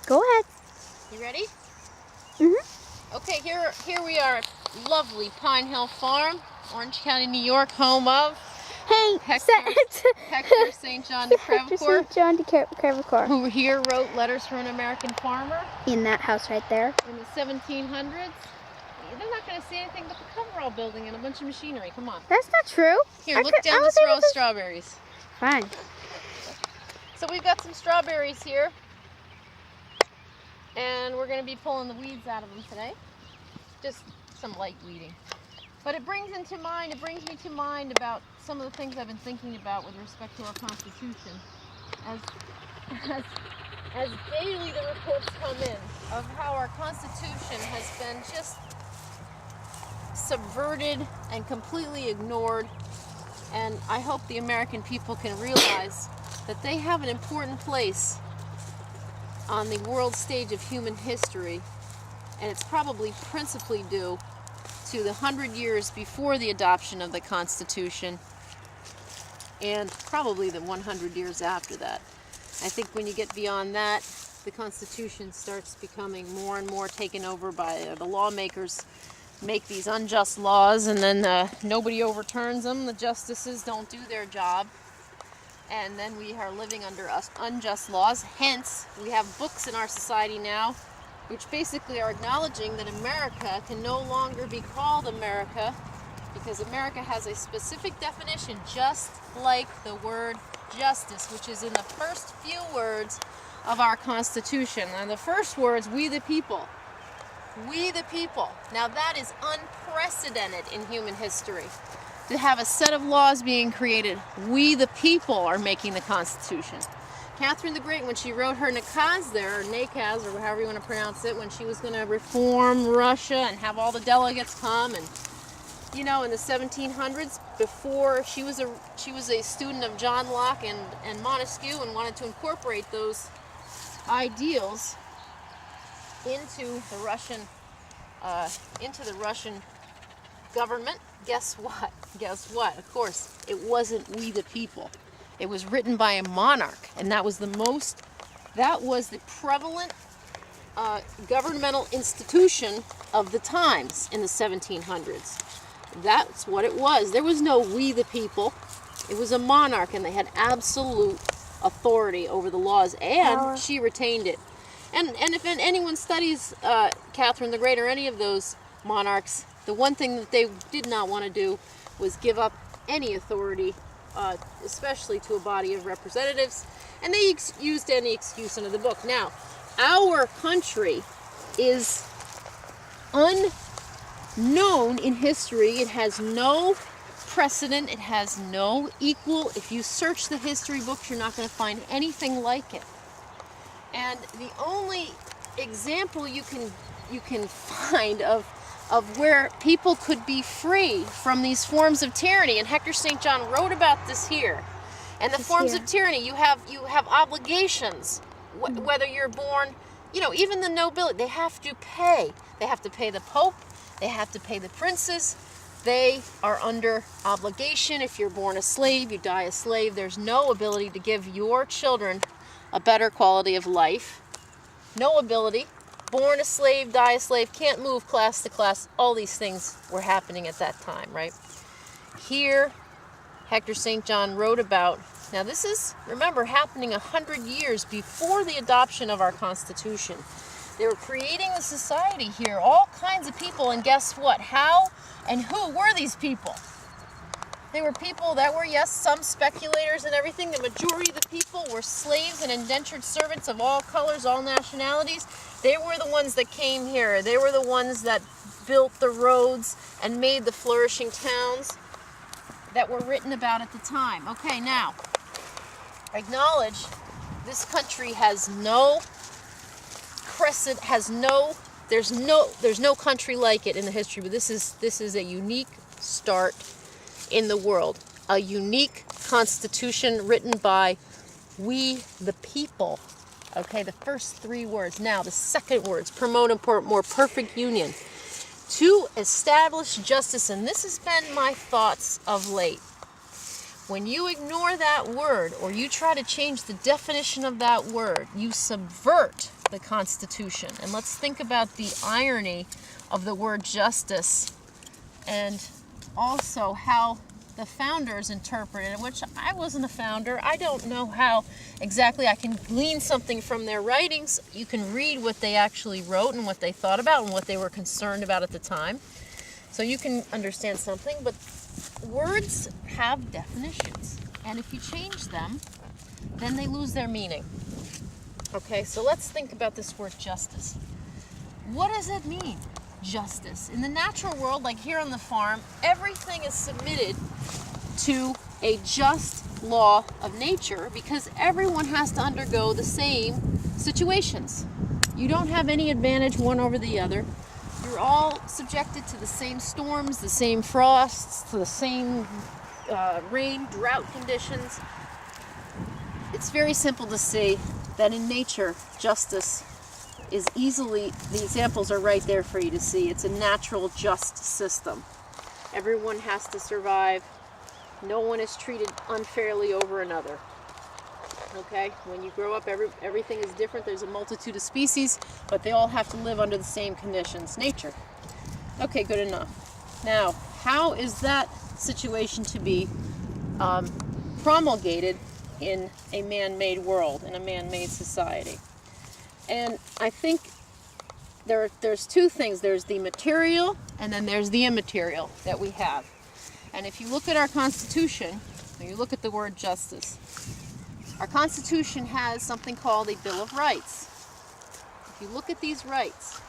Go ahead. You ready? Mm-hmm. Okay, here we are at lovely Pine Hill Farm, Orange County, New York, home of Hector St. John de Crevecoeur, St. John de Crevecoeur, who here wrote Letters from an American Farmer. In that house right there. In the 1700s. They're not going to see anything but the coverall building and a bunch of machinery. Come on. That's not true. Here, look down this row of strawberries. Fine. So we've got some strawberries here. And we're going to be pulling the weeds out of them today. Just some light weeding. But it brings me to mind about some of the things I've been thinking about with respect to our Constitution. As daily the reports come in of how our Constitution has been just subverted and completely ignored. And I hope the American people can realize that they have an important place on the world stage of human history, and it's probably principally due to the 100 years before the adoption of the Constitution and probably the 100 years after that. I think when you get beyond that, the Constitution starts becoming more and more taken over by the lawmakers. Make these unjust laws, and then nobody overturns them. The justices don't do their job, and then we are living under unjust laws. Hence, we have books in our society now which basically are acknowledging that America can no longer be called America because America has a specific definition, just like the word justice, which is in the first few words of our Constitution. And the first words, we the people. We the people. Now that is unprecedented in human history. To have a set of laws being created, we the people are making the Constitution. Catherine the Great, when she wrote her nakaz there, or nakaz, or however you want to pronounce it, when she was going to reform Russia and have all the delegates come, and you know, in the 1700s, before she was a student of John Locke and Montesquieu, and wanted to incorporate those ideals into the Russian government. Guess what? Guess what? Of course, it wasn't we the people. It was written by a monarch, and that was the prevalent governmental institution of the times in the 1700s. That's what it was. There was no we the people. It was a monarch, and they had absolute authority over the laws, and she retained it. And if anyone studies Catherine the Great or any of those monarchs, the one thing that they did not want to do was give up any authority, especially to a body of representatives, and they used any excuse under the book. Now, our country is unknown in history. It has no precedent. It has no equal. If you search the history books, you're not going to find anything like it. And the only example you can find of where people could be free from these forms of tyranny, and Hector St. John wrote about this here. And the forms of tyranny, you have obligations. Whether you're born, you know, even the nobility, they have to pay. They have to pay the Pope. They have to pay the princes. They are under obligation. If you're born a slave, you die a slave. There's no ability to give your children a better quality of life. No ability. Born a slave, die a slave, can't move class to class. All these things were happening at that time, right? Here, Hector St. John wrote about, now this is, remember, happening 100 years before the adoption of our Constitution. They were creating a society here, all kinds of people, and guess what? How and who were these people? They were people that were, yes, some speculators and everything. The majority of the people were slaves and indentured servants of all colors, all nationalities. They were the ones that came here. They were the ones that built the roads and made the flourishing towns that were written about at the time. Okay, now, acknowledge this country has no precedent, there's no country like it in the history, but this is a unique start in the world. A unique constitution written by we the people. Okay, the first three words. Now, the second words, promote a more perfect union. To establish justice, and this has been my thoughts of late. When you ignore that word, or you try to change the definition of that word, you subvert the Constitution. And let's think about the irony of the word justice and also how the founders interpreted it, which I wasn't a founder. I don't know how exactly I can glean something from their writings. You can read what they actually wrote and what they thought about and what they were concerned about at the time. So you can understand something, but words have definitions. And if you change them, then they lose their meaning. Okay, so let's think about this word justice. What does it mean, justice? In the natural world, like here on the farm, everything is submitted to a just law of nature because everyone has to undergo the same situations. You don't have any advantage one over the other. You're all subjected to the same storms, the same frosts, to the same rain, drought conditions. It's very simple to see that in nature, justice is easily, the examples are right there for you to see. It's a natural, just system. Everyone has to survive. No one is treated unfairly over another. Okay? When you grow up, everything is different. There's a multitude of species, but they all have to live under the same conditions. Nature. Okay, good enough. Now, how is that situation to be promulgated in a man-made world, in a man-made society? And I think there's two things. There's the material, and then there's the immaterial that we have. And if you look at our Constitution, or you look at the word justice, our Constitution has something called a Bill of Rights. If you look at these rights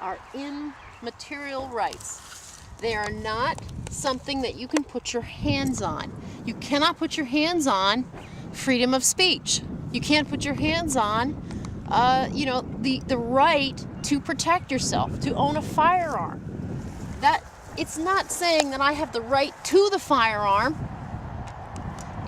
are immaterial rights. They are not something that you can put your hands on. You cannot put your hands on freedom of speech. You can't put your hands on, the right to protect yourself, to own a firearm. That it's not saying that I have the right to the firearm.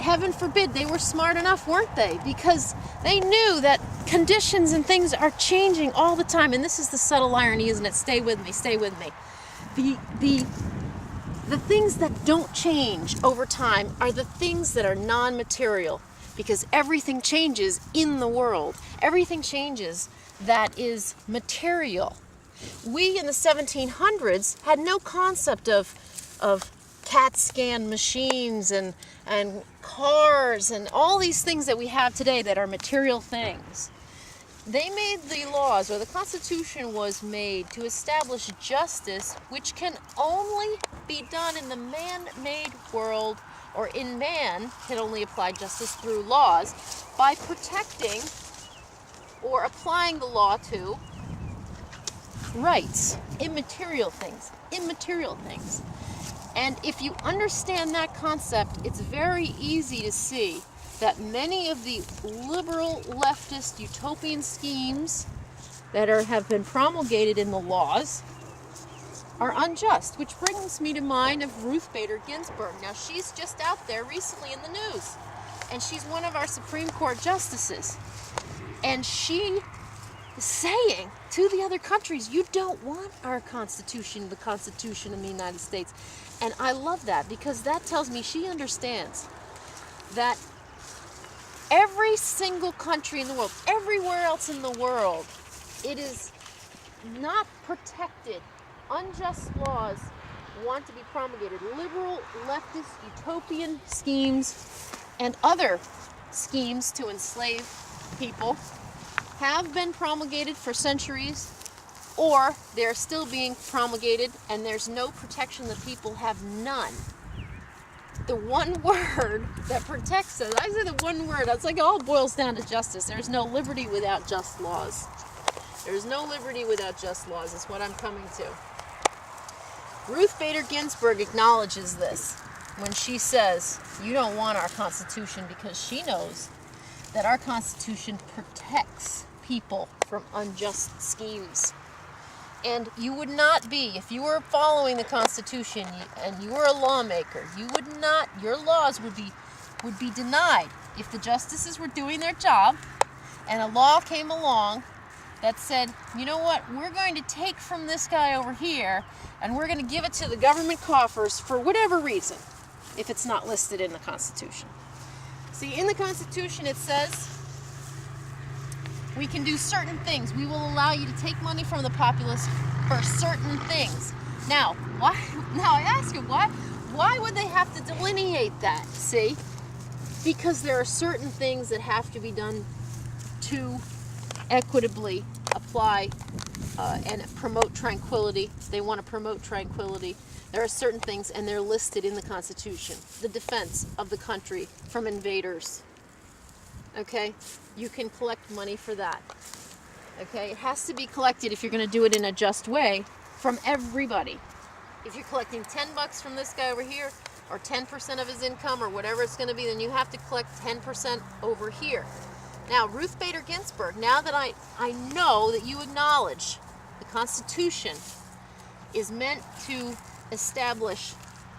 Heaven forbid. They were smart enough, weren't they? Because they knew that conditions and things are changing all the time. And this is the subtle irony, isn't it? Stay with me, stay with me. The things that don't change over time are the things that are non-material, because everything changes in the world. Everything changes that is material. We in the 1700s had no concept of CAT scan machines and cars and all these things that we have today that are material things. They made the laws, or the Constitution was made to establish justice, which can only be done in the man-made world, or in man can only apply justice through laws, by protecting or applying the law to rights, immaterial things. And if you understand that concept, it's very easy to see that many of the liberal leftist utopian schemes that have been promulgated in the laws are unjust, which brings me to mind of Ruth Bader Ginsburg. Now, she's just out there recently in the news, and she's one of our Supreme Court justices. And she is saying to the other countries, you don't want our Constitution, the Constitution of the United States. And I love that, because that tells me she understands that every single country in the world, everywhere else in the world, it is not protected. Unjust laws want to be promulgated. Liberal, leftist, utopian schemes and other schemes to enslave people have been promulgated for centuries, or they're still being promulgated, and there's no protection. The people have none. The one word that protects us, I say the one word, it's like it all boils down to justice. There's no liberty without just laws. There's no liberty without just laws, is what I'm coming to. Ruth Bader Ginsburg acknowledges this when she says, you don't want our Constitution, because she knows that our Constitution protects people from unjust schemes. And you would not be, if you were following the Constitution and you were a lawmaker, your laws would be denied if the justices were doing their job and a law came along that said, you know what, we're going to take from this guy over here and we're going to give it to the government coffers for whatever reason, if it's not listed in the Constitution. See, in the Constitution it says, We can do certain things. We will allow you to take money from the populace for certain things. Now, why? Now I ask you, why would they have to delineate that? See? Because there are certain things that have to be done to equitably apply and promote tranquility. They want to promote tranquility. There are certain things, and they're listed in the Constitution. The defense of the country from invaders. Okay? You can collect money for that. Okay? It has to be collected, if you're going to do it in a just way, from everybody. If you're collecting $10 from this guy over here, or 10% of his income, or whatever it's going to be, then you have to collect 10% over here. Now, Ruth Bader Ginsburg, now that I know that you acknowledge the Constitution is meant to establish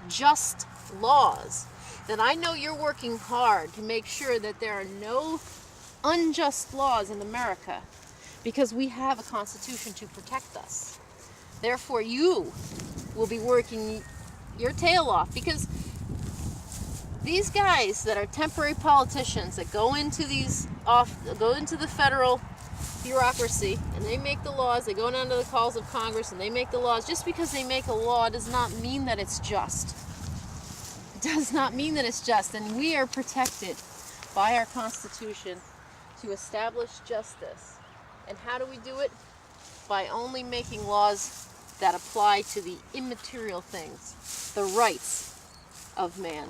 just laws, then I know you're working hard to make sure that there are no unjust laws in America, because we have a Constitution to protect us. Therefore, you will be working your tail off, because these guys that are temporary politicians that go into the federal bureaucry and they make the laws, they go down to the calls of Congress and they make the laws. Just because they make a law does not mean that it's just. It does not mean that it's just, and we are protected by our Constitution to establish justice. And how do we do it? By only making laws that apply to the immaterial things, the rights of man.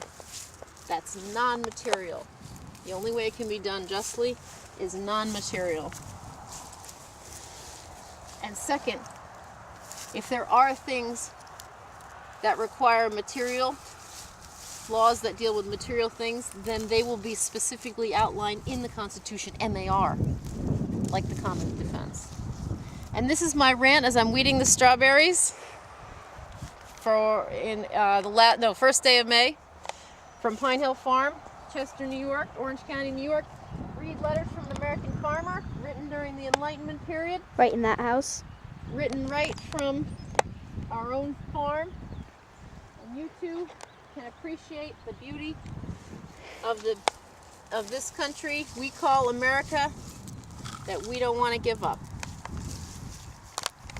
That's non-material. The only way it can be done justly is non-material. And second, if there are things that require material, laws that deal with material things, then they will be specifically outlined in the Constitution, and they are, like the common defense. And this is my rant as I'm weeding the strawberries first day of May, from Pine Hill Farm, Chester, New York, Orange County, New York. Read letters from an American farmer, written during the Enlightenment period. Right in that house. Written right from our own farm. And you too can appreciate the beauty of this country we call America that we don't want to give up.